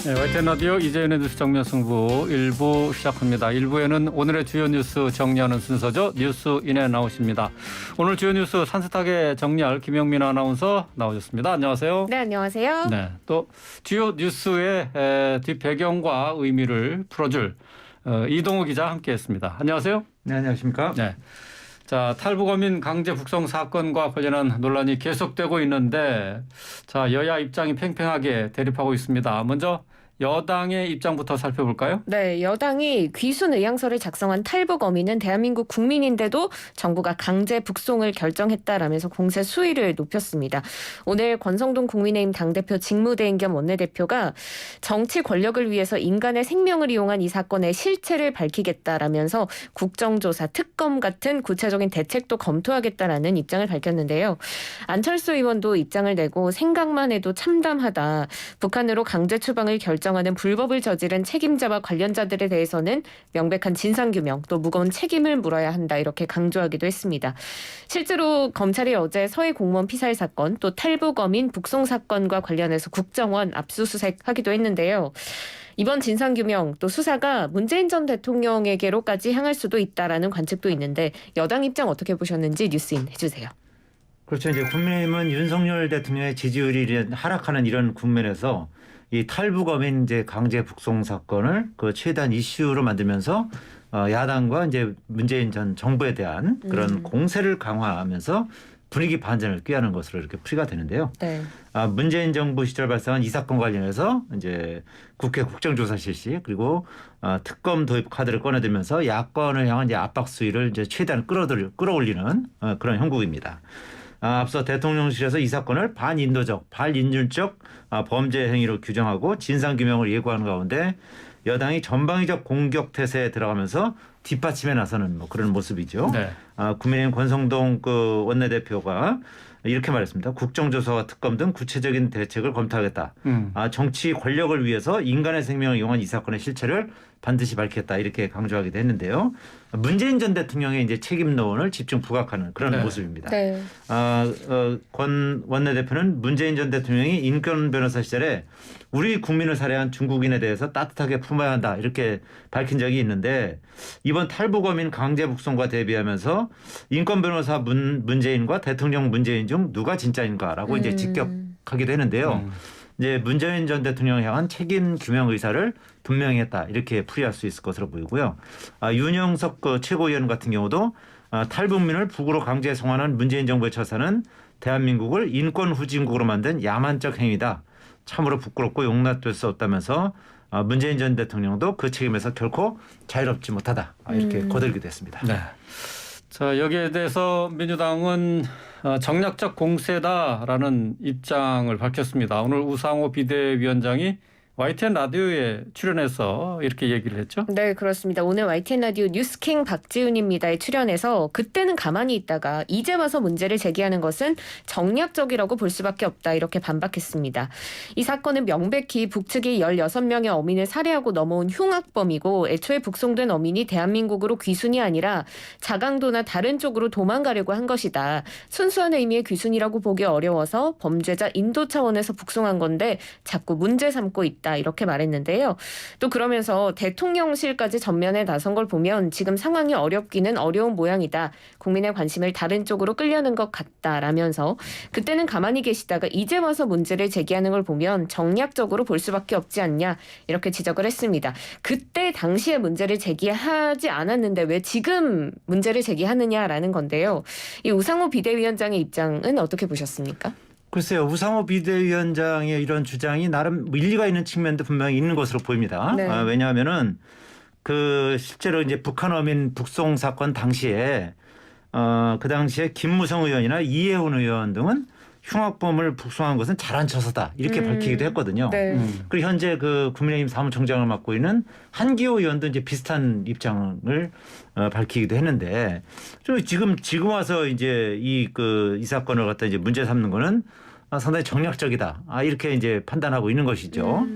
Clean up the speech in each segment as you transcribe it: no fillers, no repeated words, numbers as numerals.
네, YTN 라디오 이재윤의 뉴스 정면 승부 1부 시작합니다. 1부에는 오늘의 주요 뉴스 정리하는 순서죠. 뉴스인에 나오십니다. 오늘 주요 뉴스 산뜻하게 정리할 김영민 아나운서 나오셨습니다. 안녕하세요. 네, 안녕하세요. 네, 또 주요 뉴스의 뒷배경과 의미를 풀어줄 이동우 기자 함께했습니다. 안녕하세요. 네, 안녕하십니까? 네. 자, 탈북어민 강제 북송 사건과 관련한 논란이 계속되고 있는데, 자, 여야 입장이 팽팽하게 대립하고 있습니다. 먼저 여당의 입장부터 살펴볼까요? 네, 여당이 귀순 의향서를 작성한 탈북 어민은 대한민국 국민인데도 정부가 강제 북송을 결정했다라면서 공세 수위를 높였습니다. 오늘 권성동 국민의힘 당대표 직무대행 겸 원내대표가 정치 권력을 위해서 인간의 생명을 이용한 이 사건의 실체를 밝히겠다라면서 국정조사, 특검 같은 구체적인 대책도 검토하겠다라는 입장을 밝혔는데요. 안철수 의원도 입장을 내고 생각만 해도 참담하다. 북한으로 강제 추방을 결정하는 불법을 저지른 책임자와 관련자들에 대해서는 명백한 진상규명 또 무거운 책임을 물어야 한다 이렇게 강조하기도 했습니다. 실제로 검찰이 어제 서해 공무원 피살 사건 또 탈북어민 북송 사건과 관련해서 국정원 압수수색하기도 했는데요. 이번 진상규명 또 수사가 문재인 전 대통령에게로까지 향할 수도 있다라는 관측도 있는데 여당 입장 어떻게 보셨는지 뉴스인 해주세요. 그렇죠. 이제 국민의힘은 윤석열 대통령의 지지율이 하락하는 이런 국면에서 이 탈북어민 이제 강제 북송 사건을 그 최대한 이슈로 만들면서 야당과 이제 문재인 전 정부에 대한 그런 공세를 강화하면서 분위기 반전을 꾀하는 것으로 이렇게 풀이가 되는데요. 네. 문재인 정부 시절 발생한 이 사건 관련해서 이제 국회 국정조사 실시 그리고 특검 도입 카드를 꺼내들면서 야권을 향한 이제 압박 수위를 이제 최대한 끌어올리는 그런 형국입니다. 앞서 대통령실에서 이 사건을 반인도적, 반인륜적 범죄 행위로 규정하고 진상규명을 예고하는 가운데 여당이 전방위적 공격 태세에 들어가면서 뒷받침에 나서는 뭐 그런 모습이죠. 네. 국민의힘 권성동 그 원내대표가 이렇게 말했습니다. 국정조사와 특검 등 구체적인 대책을 검토하겠다. 정치 권력을 위해서 인간의 생명을 이용한 이 사건의 실체를 반드시 밝히겠다 이렇게 강조하기도 했는데요. 문재인 전 대통령의 이제 책임론을 집중 부각하는 그런 네. 모습입니다. 네. 권 원내대표는 문재인 전 대통령이 인권 변호사 시절에 우리 국민을 살해한 중국인에 대해서 따뜻하게 품어야 한다 이렇게 밝힌 적이 있는데 이번 탈북어민 강제 북송과 대비하면서 인권 변호사 문재인과 대통령 문재인 중 누가 진짜인가라고 이제 직격하기도 했는데요. 이제 문재인 전 대통령을 향한 책임 규명 의사를 분명히 했다 이렇게 풀이할 수 있을 것으로 보이고요. 윤영석 그 최고위원 같은 경우도 탈북민을 북으로 강제 송환한 문재인 정부의 처사는 대한민국을 인권 후진국으로 만든 야만적 행위다. 참으로 부끄럽고 용납될 수 없다면서 문재인 전 대통령도 그 책임에서 결코 자유롭지 못하다 이렇게 거들기도 했습니다. 네. 자, 여기에 대해서 민주당은 정략적 공세다라는 입장을 밝혔습니다. 오늘 우상호 비대위원장이 YTN 라디오에 출연해서 이렇게 얘기를 했죠. 네, 그렇습니다. 오늘 YTN 라디오 뉴스킹 박지훈입니다에 출연해서 그때는 가만히 있다가 이제 와서 문제를 제기하는 것은 정략적이라고 볼 수밖에 없다 이렇게 반박했습니다. 이 사건은 명백히 북측이 16명의 어민을 살해하고 넘어온 흉악범이고 애초에 북송된 어민이 대한민국으로 귀순이 아니라 자강도나 다른 쪽으로 도망가려고 한 것이다. 순수한 의미의 귀순이라고 보기 어려워서 범죄자 인도 차원에서 북송한 건데 자꾸 문제 삼고 있다. 이렇게 말했는데요. 또 그러면서 대통령실까지 전면에 나선 걸 보면 지금 상황이 어렵기는 어려운 모양이다. 국민의 관심을 다른 쪽으로 끌려는 것 같다라면서 그때는 가만히 계시다가 이제 와서 문제를 제기하는 걸 보면 정략적으로 볼 수밖에 없지 않냐 이렇게 지적을 했습니다. 그때 당시에 문제를 제기하지 않았는데 왜 지금 문제를 제기하느냐라는 건데요. 이 우상호 비대위원장의 입장은 어떻게 보셨습니까? 글쎄요. 우상호 비대위원장의 이런 주장이 나름 일리가 있는 측면도 분명히 있는 것으로 보입니다. 네. 왜냐하면은 그 실제로 이제 북한 어민 북송 사건 당시에 그 당시에 김무성 의원이나 이해훈 의원 등은 흉악범을 북송한 것은 잘한 처사다 이렇게 밝히기도 했거든요. 네. 그리고 현재 그 국민의힘 사무총장을 맡고 있는 한기호 의원도 이제 비슷한 입장을 밝히기도 했는데 지금 와서 이제 이 사건을 갖다 이제 문제 삼는 거는 상당히 정략적이다 이렇게 이제 판단하고 있는 것이죠.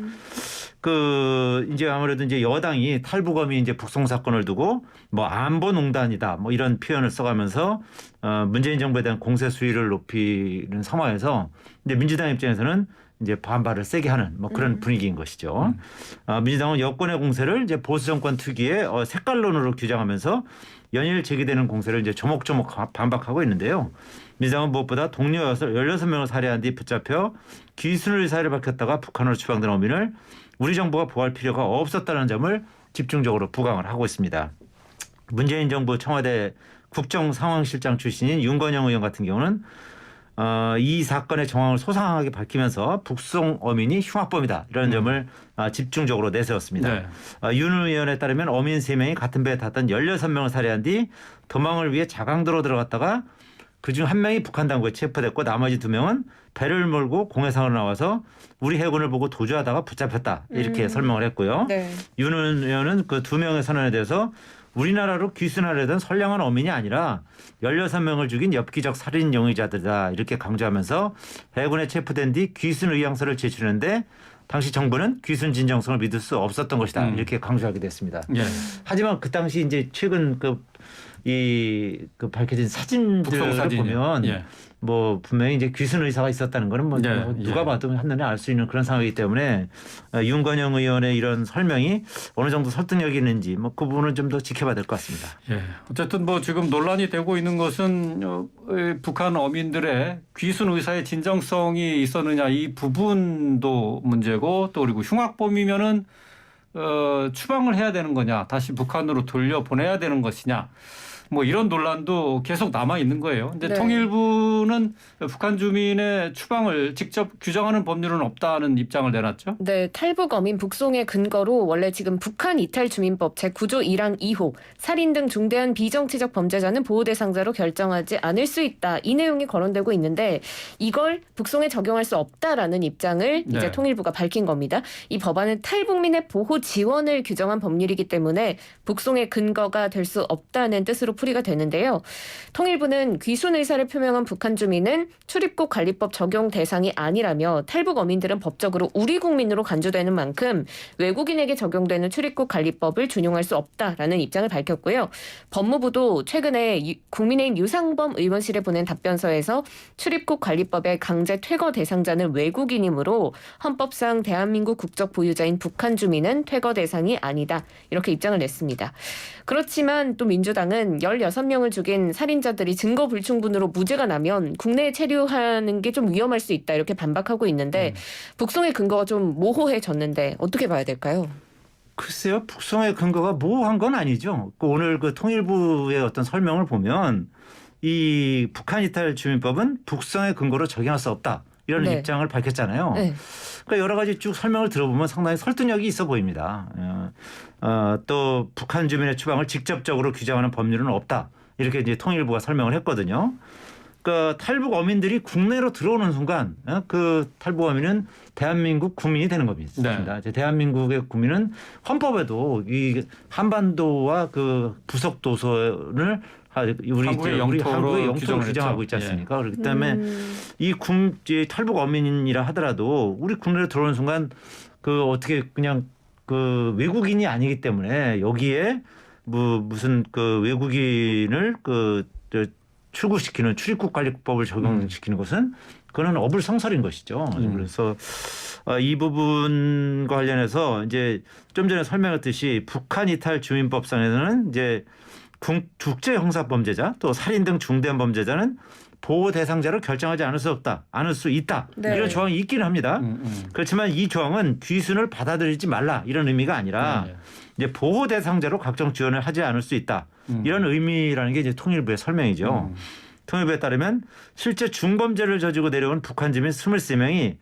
이제 아무래도 이제 여당이 탈북어민 이제 북송 사건을 두고 뭐 안보농단이다 뭐 이런 표현을 써가면서 문재인 정부에 대한 공세 수위를 높이는 상황에서 이제 민주당 입장에서는 이제 반발을 세게 하는 뭐 그런 분위기인 것이죠. 민주당은 여권의 공세를 이제 보수 정권 특유의 색깔론으로 규정하면서 연일 제기되는 공세를 이제 조목조목 반박하고 있는데요. 민주당은 무엇보다 동료 16명을 살해한 뒤 붙잡혀 귀순 의사를 밝혔다가 북한으로 추방된 어민을 우리 정부가 보호할 필요가 없었다는 점을 집중적으로 부각을 하고 있습니다. 문재인 정부 청와대 국정상황실장 출신인 윤건영 의원 같은 경우는 이 사건의 정황을 소상하게 밝히면서 북송 어민이 흉악범이다 이런 점을 집중적으로 내세웠습니다. 네. 윤 의원에 따르면 어민 3명이 같은 배에 탔던 16명을 살해한 뒤 도망을 위해 자강도로 들어갔다가 그중 1명이 북한 당국에 체포됐고 나머지 2명은 배를 몰고 공해상으로 나와서 우리 해군을 보고 도주하다가 붙잡혔다 이렇게 설명을 했고요. 네. 윤 의원은 그 2명의 선언에 대해서 우리나라로 귀순하려던 선량한 어민이 아니라 16명을 죽인 엽기적 살인 용의자들이다 이렇게 강조하면서 해군에 체포된 뒤 귀순 의향서를 제출했는데 당시 정부는 귀순 진정성을 믿을 수 없었던 것이다 이렇게 강조하게 됐습니다. 예. 하지만 그 당시 이제 최근 그 밝혀진 사진들을 사진이요. 보면 예. 뭐 분명히 이제 귀순 의사가 있었다는 거는 뭐 예, 누가 예. 봐도 한눈에 알 수 있는 그런 상황이기 때문에 윤건영 의원의 이런 설명이 어느 정도 설득력이 있는지 뭐 그 부분은 좀 더 지켜봐야 될 것 같습니다. 예. 어쨌든 뭐 지금 논란이 되고 있는 것은 북한 어민들의 귀순 의사의 진정성이 있었느냐 이 부분도 문제고 또 그리고 흉악범이면은 추방을 해야 되는 거냐 다시 북한으로 돌려보내야 되는 것이냐 뭐 이런 논란도 계속 남아 있는 거예요. 근데 네. 통일부는 북한 주민의 추방을 직접 규정하는 법률은 없다는 입장을 내놨죠. 네, 탈북 어민 북송의 근거로 원래 지금 북한 이탈 주민법 제9조 1항 2호 살인 등 중대한 비정치적 범죄자는 보호 대상자로 결정하지 않을 수 있다. 이 내용이 거론되고 있는데 이걸 북송에 적용할 수 없다라는 입장을 이제 네. 통일부가 밝힌 겁니다. 이 법안은 탈북민의 보호 지원을 규정한 법률이기 때문에 북송의 근거가 될 수 없다는 뜻으로 풀이가 되는데요. 통일부는 귀순 의사를 표명한 북한 주민은 출입국 관리법 적용 대상이 아니라며 탈북 어민들은 법적으로 우리 국민으로 간주되는 만큼 외국인에게 적용되는 출입국 관리법을 준용할 수 없다라는 입장을 밝혔고요. 법무부도 최근에 국민의힘 유상범 의원실에 보낸 답변서에서 출입국 관리법의 강제 퇴거 대상자는 외국인이므로 헌법상 대한민국 국적 보유자인 북한 주민은 퇴거 대상이 아니다. 이렇게 입장을 냈습니다. 그렇지만 또 민주당은 16명을 죽인 살인자들이 증거 불충분으로 무죄가 나면 국내에 체류하는 게 좀 위험할 수 있다 이렇게 반박하고 있는데 북송의 근거가 좀 모호해졌는데 어떻게 봐야 될까요? 글쎄요, 북송의 근거가 모호한 건 아니죠. 오늘 그 통일부의 어떤 설명을 보면 이 북한 이탈 주민법은 북송의 근거로 적용할 수 없다. 이런 네. 입장을 밝혔잖아요. 네. 그러니까 여러 가지 쭉 설명을 들어보면 상당히 설득력이 있어 보입니다. 또 북한 주민의 추방을 직접적으로 규정하는 법률은 없다. 이렇게 이제 통일부가 설명을 했거든요. 그러니까 탈북 어민들이 국내로 들어오는 순간 그 탈북 어민은 대한민국 국민이 되는 겁니다. 네. 이제 대한민국의 국민은 헌법에도 이 한반도와 그 부속 도서를 우리 한국의 영토로 규정을 규정하고 했죠. 있지 않습니까? 그렇기 때문에 이 탈북 어민이라 하더라도 우리 국내로 들어오는 순간 그 어떻게 그냥 그 외국인이 아니기 때문에 여기에 뭐 무슨 그 외국인을 출국시키는 출입국 관리법을 적용시키는 것은 그건 어불성설인 것이죠. 그래서 이 부분과 관련해서 이제 좀 전에 설명했듯이 북한 이탈 주민법상에서는 이제 국제 형사 범죄자 또 살인 등 중대한 범죄자는 보호 대상자로 결정하지 않을 수 있다. 네. 이런 조항이 있기는 합니다. 그렇지만 이 조항은 귀순을 받아들이지 말라 이런 의미가 아니라 이제 보호 대상자로 각종 지원을 하지 않을 수 있다. 이런 의미라는 게 이제 통일부의 설명이죠. 통일부에 따르면 실제 중범죄를 저지르고 내려온 북한 주민 23명이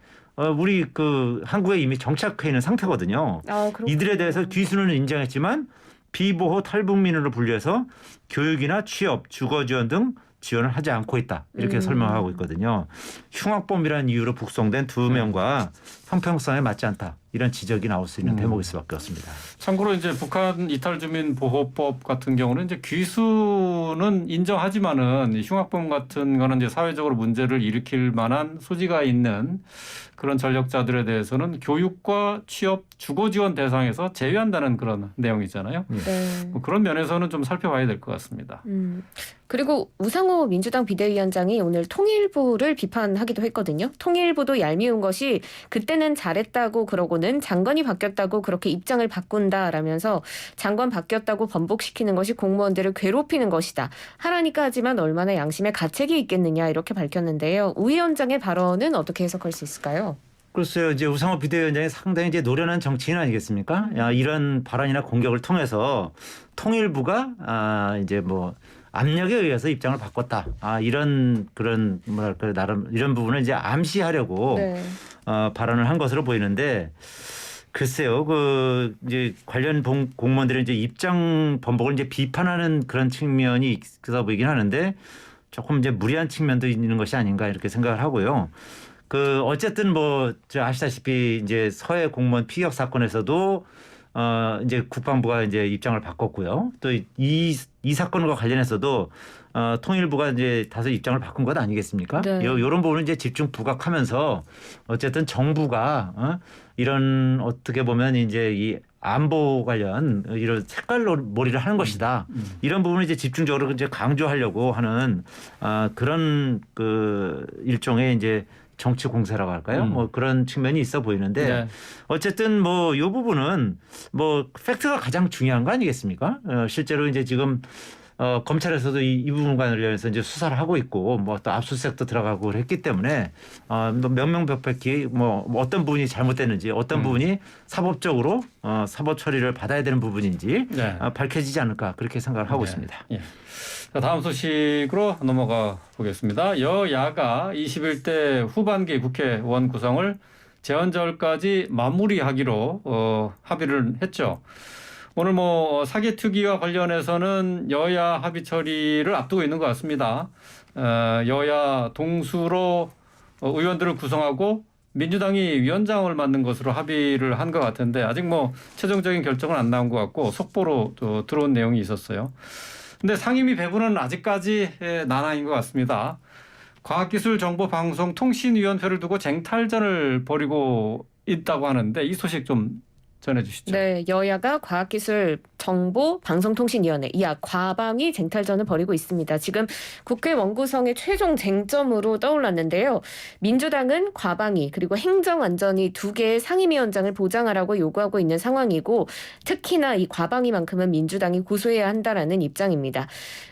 우리 그 한국에 이미 정착해 있는 상태거든요. 이들에 대해서 귀순을 인정했지만 비보호 탈북민으로 분류해서 교육이나 취업, 주거 지원 등 지원을 하지 않고 있다. 이렇게 설명하고 있거든요. 흉악범이라는 이유로 북송된 2명과 형평성에 맞지 않다. 이런 지적이 나올 수 있는 대목일 수밖에 없습니다. 참고로 이제 북한 이탈 주민 보호법 같은 경우는 이제 귀수는 인정하지만은 이 흉악범 같은 거는 이제 사회적으로 문제를 일으킬 만한 소지가 있는 그런 전력자들에 대해서는 교육과 취업, 주거 지원 대상에서 제외한다는 그런 내용이잖아요. 네. 뭐 그런 면에서는 좀 살펴봐야 될 것 같습니다. 그리고 우상호 민주당 비대위원장이 오늘 통일부를 비판하기도 했거든요. 통일부도 얄미운 것이 그때는 잘했다고 그러고는 장관이 바뀌었다고 그렇게 입장을 바꾼다라면서 장관 바뀌었다고 번복시키는 것이 공무원들을 괴롭히는 것이다. 하라니까 하지만 얼마나 양심에 가책이 있겠느냐 이렇게 밝혔는데요. 우 위원장의 발언은 어떻게 해석할 수 있을까요? 글쎄요, 이제 우상호 비대위원장이 상당히 이제 노련한 정치인 아니겠습니까? 이런 발언이나 공격을 통해서 통일부가 이제 뭐 압력에 의해서 입장을 바꿨다. 이런 그런 뭐랄까 나름 이런 부분을 이제 암시하려고 네. 발언을 한 것으로 보이는데 글쎄요, 그 이제 관련 공무원들의 이제 입장 번복을 이제 비판하는 그런 측면이 있어 보이긴 하는데 조금 이제 무리한 측면도 있는 것이 아닌가 이렇게 생각을 하고요. 그 어쨌든 뭐 아시다시피 이제 서해 공무원 피격 사건에서도 이제 국방부가 이제 입장을 바꿨고요. 또 이 사건과 관련해서도 통일부가 이제 다소 입장을 바꾼 것 아니겠습니까? 네. 이런 부분을 이제 집중 부각하면서 어쨌든 정부가 이런 어떻게 보면 이제 이 안보 관련 이런 색깔놀이를 하는 것이다. 이런 부분을 이제 집중적으로 이제 강조하려고 하는 그런 그 일종의 이제 정치 공세라고 할까요? 뭐 그런 측면이 있어 보이는데 네. 어쨌든 뭐 이 부분은 뭐 팩트가 가장 중요한 거 아니겠습니까? 실제로 이제 지금 검찰에서도 이 부분과 관련해서 이제 수사를 하고 있고 뭐 또 압수수색도 들어가고 했기 때문에 명명백백히 뭐 어떤 부분이 잘못됐는지 어떤 부분이 사법적으로 사법 처리를 받아야 되는 부분인지 네. 밝혀지지 않을까 그렇게 생각을 하고 있습니다. 예. 자, 다음 소식으로 넘어가 보겠습니다. 여야가 21대 후반기 국회의원 구성을 제헌절까지 마무리하기로 합의를 했죠. 오늘 뭐 사기특위와 관련해서는 여야 합의 처리를 앞두고 있는 것 같습니다. 여야 동수로 의원들을 구성하고 민주당이 위원장을 맡는 것으로 합의를 한 것 같은데 아직 뭐 최종적인 결정은 안 나온 것 같고 속보로 또 들어온 내용이 있었어요. 근데 상임위 배분은 아직까지 난항인 것 같습니다. 과학기술정보방송통신위원회를 두고 쟁탈전을 벌이고 있다고 하는데 이 소식 좀 전해주시죠. 네, 여야가 과학기술정보방송통신위원회 과방이 쟁탈전을 벌이고 있습니다. 지금 국회 원구성의 최종 쟁점으로 떠올랐는데요. 민주당은 과방위 그리고 행정안전위 두 개의 상임위원장을 보장하라고 요구하고 있는 상황이고 특히나 이 과방위만큼은 민주당이 고수해야 한다라는 입장입니다.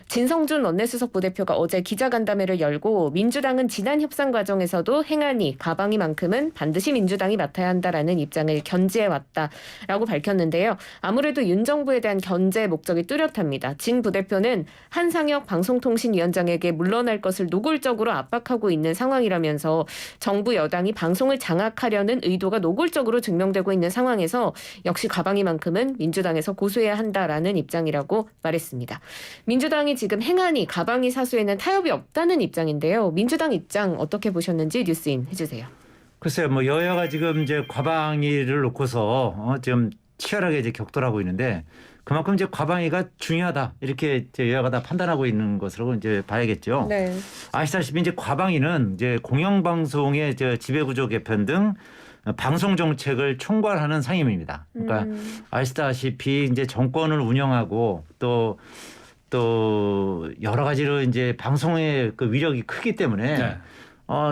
진성준 원내수석 부대표가 어제 기자간담회를 열고 민주당은 지난 협상 과정에서도 행안위, 과방위만큼은 반드시 민주당이 맡아야 한다라는 입장을 견지해왔다라고 밝혔는데요. 아무래도 윤 정부에 대한 견제 목적이 뚜렷합니다. 진 부대표는 한상혁 방송통신위원장에게 물러날 것을 노골적으로 압박하고 있는 상황이라면서 정부 여당이 방송을 장악하려는 의도가 노골적으로 증명되고 있는 상황에서 역시 과방위만큼은 민주당에서 고수해야 한다라는 입장이라고 말했습니다. 민주당이 지금 행안위, 과방위 사수에는 타협이 없다는 입장인데요. 민주당 입장 어떻게 보셨는지 뉴스인 해주세요. 글쎄요, 뭐 여야가 지금 이제 과방위를 놓고서 지금 치열하게 이제 격돌하고 있는데 그만큼 이제 과방위가 중요하다 이렇게 이제 여야가 다 판단하고 있는 것으로 이제 봐야겠죠. 네. 아시다시피 이제 과방위는 이제 공영방송의 지배구조 개편 등 방송 정책을 총괄하는 상임위입니다. 그러니까 아시다시피 이제 정권을 운영하고 또 여러 가지로 이제 방송의 그 위력이 크기 때문에 네.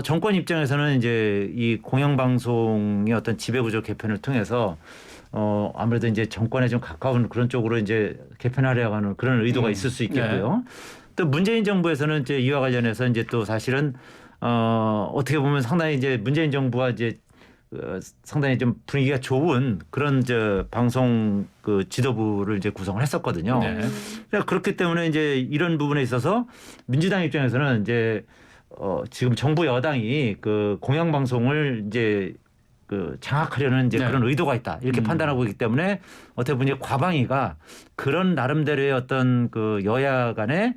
정권 입장에서는 이제 이 공영방송의 어떤 지배구조 개편을 통해서 아무래도 이제 정권에 좀 가까운 그런 쪽으로 이제 개편하려고 하는 그런 의도가 있을 수 있겠고요. 또 문재인 정부에서는 이제 이와 관련해서 이제 또 사실은 어떻게 보면 상당히 이제 문재인 정부가 이제 상당히 좀 분위기가 좋은 그런 방송 그 지도부를 이제 구성을 했었거든요. 네. 그렇기 때문에 이제 이런 부분에 있어서 민주당 입장에서는 이제 지금 정부 여당이 그 공영방송을 이제 그 장악하려는 이제 네. 그런 의도가 있다 이렇게 판단하고 있기 때문에 어떻게 보면 과방위가 그런 나름대로의 어떤 그 여야 간의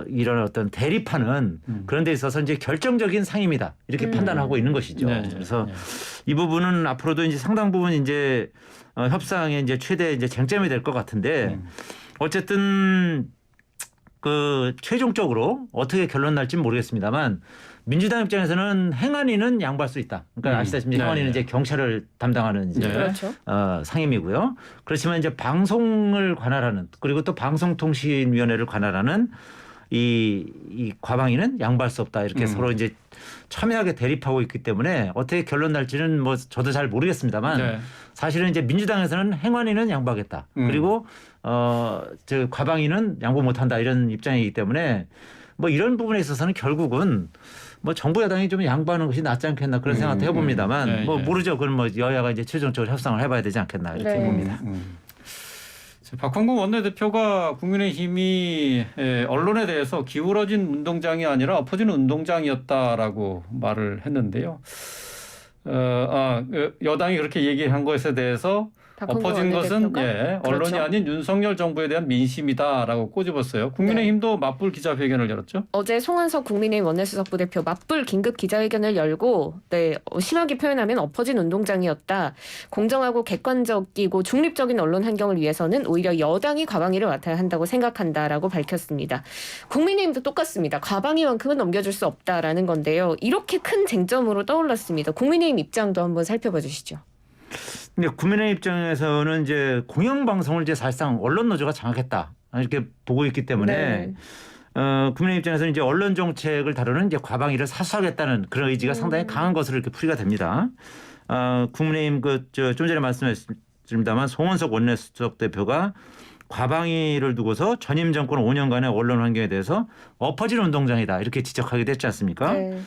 이런 어떤 대립하는 그런 데 있어서 이제 결정적인 상임이다 이렇게 판단하고 있는 것이죠. 네, 네, 그래서 네. 이 부분은 앞으로도 이제 상당 부분 이제 협상의 이제 최대 이제 쟁점이 될 것 같은데 어쨌든 그 최종적으로 어떻게 결론 날지는 모르겠습니다만 민주당 입장에서는 행안위는 양보할 수 있다. 그러니까 아시다시피 네, 행안위는 네. 이제 경찰을 담당하는 이제 네. 그렇죠. 상임이고요. 그렇지만 이제 방송을 관할하는 그리고 또 방송통신위원회를 관할하는 이 과방위는 양보할 수 없다. 이렇게 서로 이제 첨예하게 대립하고 있기 때문에 어떻게 결론 날지는 뭐 저도 잘 모르겠습니다만 네. 사실은 이제 민주당에서는 행안위는 양보하겠다. 그리고 저 과방위는 양보 못한다 이런 입장이기 때문에 뭐 이런 부분에 있어서는 결국은 뭐 정부 여당이 좀 양보하는 것이 낫지 않겠나 그런 생각도 해봅니다만 네, 뭐 네. 모르죠. 그건 뭐 여야가 이제 최종적으로 협상을 해봐야 되지 않겠나 이렇게 네. 봅니다. 박홍근 원내대표가 국민의힘이 언론에 대해서 기울어진 운동장이 아니라 엎어지는 운동장이었다라고 말을 했는데요. 여당이 그렇게 얘기한 것에 대해서 박홍근 엎어진 것은 원내대표가? 언론이 그렇죠. 아닌 윤석열 정부에 대한 민심이다라고 꼬집었어요. 국민의힘도 맞불 기자회견을 열었죠. 어제 송원석 국민의힘 원내수석 부대표 맞불 긴급 기자회견을 열고 심하게 표현하면 엎어진 운동장이었다. 공정하고 객관적이고 중립적인 언론 환경을 위해서는 오히려 여당이 과방위를 맡아야 한다고 생각한다라고 밝혔습니다. 국민의힘도 똑같습니다. 과방위만큼은 넘겨줄 수 없다라는 건데요. 이렇게 큰 쟁점으로 떠올랐습니다. 국민의힘 입장도 한번 살펴봐 주시죠. 근데 국민의 입장에서는 이제 공영방송을 이제 사실상 언론 노조가 장악했다 이렇게 보고 있기 때문에 국민의 입장에서는 이제 언론 정책을 다루는 이제 과방위를 사수하겠다는 그런 의지가 상당히 강한 것으로 이렇게 풀이가 됩니다. 국민의힘 좀 전에 말씀했습니다만 송원석 원내수석 대표가 과방위를 두고서 전임 정권 5년간의 언론 환경에 대해서 엎어지는 운동장이다 이렇게 지적하기도 했지 않습니까? 네.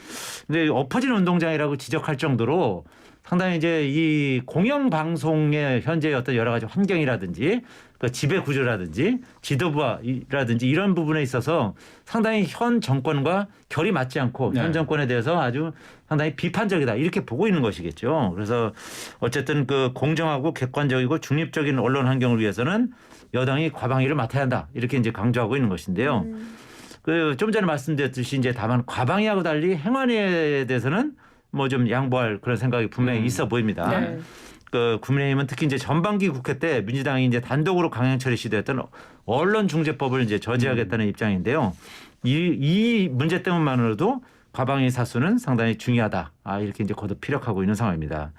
근데 엎어지는 운동장이라고 지적할 정도로 상당히 이제 이 공영방송의 현재 어떤 여러 가지 환경이라든지 그 지배 구조라든지 지도부라든지 이런 부분에 있어서 상당히 현 정권과 결이 맞지 않고 네. 현 정권에 대해서 아주 상당히 비판적이다 이렇게 보고 있는 것이겠죠. 그래서 어쨌든 그 공정하고 객관적이고 중립적인 언론 환경을 위해서는 여당이 과방위를 맡아야 한다 이렇게 이제 강조하고 있는 것인데요. 그 좀 전에 말씀드렸듯이 이제 다만 과방위하고 달리 행안위에 대해서는 뭐 좀 양보할 그런 생각이 분명히 있어 보입니다. 네. 그 국민의힘은 특히 이제 전반기 국회 때 민주당이 이제 단독으로 강행 처리 시도했던 언론중재법을 이제 저지하겠다는 입장인데요. 이 문제 때문만으로도 과방위 사수는 상당히 중요하다. 이렇게 이제 거듭 피력하고 있는 상황입니다.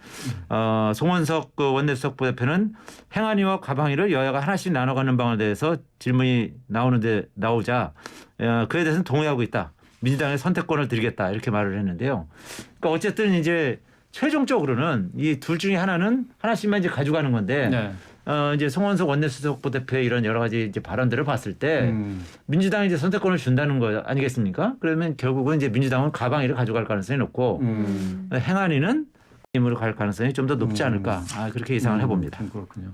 송원석 그 원내수석 부대표는 행안위와 과방위를 여야가 하나씩 나눠가는 방안에 대해서 질문이 나오자 그에 대해서는 동의하고 있다. 민주당에 선택권을 드리겠다 이렇게 말을 했는데요. 그러니까 어쨌든 이제 최종적으로는 이 둘 중에 하나씩만 이제 가져가는 건데 네. 이제 송원석 원내수석 부대표의 이런 여러 가지 이제 발언들을 봤을 때 민주당이 이제 선택권을 준다는 거 아니겠습니까? 그러면 결국은 이제 민주당은 과방위를 가져갈 가능성이 높고 행안위는 힘으로 갈 가능성이 좀 더 높지 않을까 그렇게 예상을 해봅니다. 그렇군요.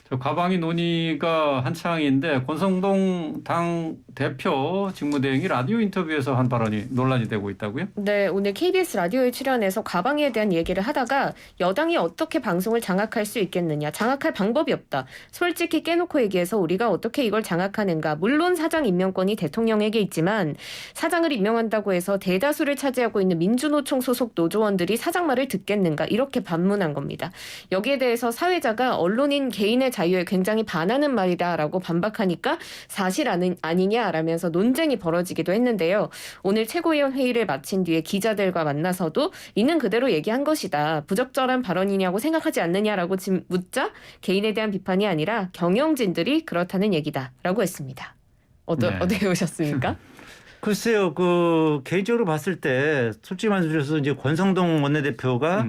저 과방위 논의가 한창인데 권성동 당 대표 직무대행이 라디오 인터뷰에서 한 발언이 논란이 되고 있다고요? 네, 오늘 KBS 라디오에 출연해서 과방위에 대한 얘기를 하다가 여당이 어떻게 방송을 장악할 수 있겠느냐. 장악할 방법이 없다. 솔직히 깨놓고 얘기해서 우리가 어떻게 이걸 장악하는가. 물론 사장 임명권이 대통령에게 있지만 사장을 임명한다고 해서 대다수를 차지하고 있는 민주노총 소속 노조원들이 사장 말을 듣겠는가. 이렇게 반문한 겁니다. 여기에 대해서 사회자가 언론인 개인의 자유에 굉장히 반하는 말이다라고 반박하니까 사실 아니냐라면서 논쟁이 벌어지기도 했는데요. 오늘 최고위원 회의를 마친 뒤에 기자들과 만나서도 있는 그대로 얘기한 것이다. 부적절한 발언이냐고 생각하지 않느냐라고 묻자 개인에 대한 비판이 아니라 경영진들이 그렇다는 얘기다라고 했습니다. 어떻게 보셨습니까? 글쎄요, 그 개인적으로 봤을 때 솔직히 말씀드려서 이제 권성동 원내대표가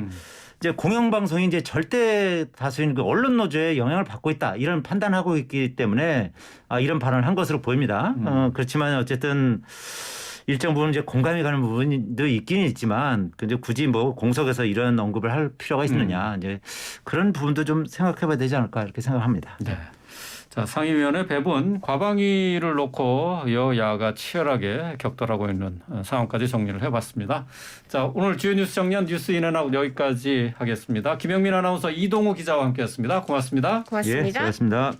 이제 공영방송이 이제 절대 다수인 그 언론 노조의 영향을 받고 있다 이런 판단하고 있기 때문에 이런 발언을 한 것으로 보입니다. 그렇지만 어쨌든 일정 부분 이제 공감이 가는 부분도 있긴 있지만 근데 굳이 뭐 공석에서 이런 언급을 할 필요가 있느냐 이제 그런 부분도 좀 생각해봐야 되지 않을까 이렇게 생각합니다. 네. 자, 상임위원회 배분 과방위를 놓고 여야가 치열하게 격돌하고 있는 상황까지 정리를 해봤습니다. 자, 오늘 주요 뉴스 정리한 뉴스 인앤아웃 여기까지 하겠습니다. 김영민 아나운서 이동우 기자와 함께했습니다. 고맙습니다. 고맙습니다. 예, 수고하셨습니다.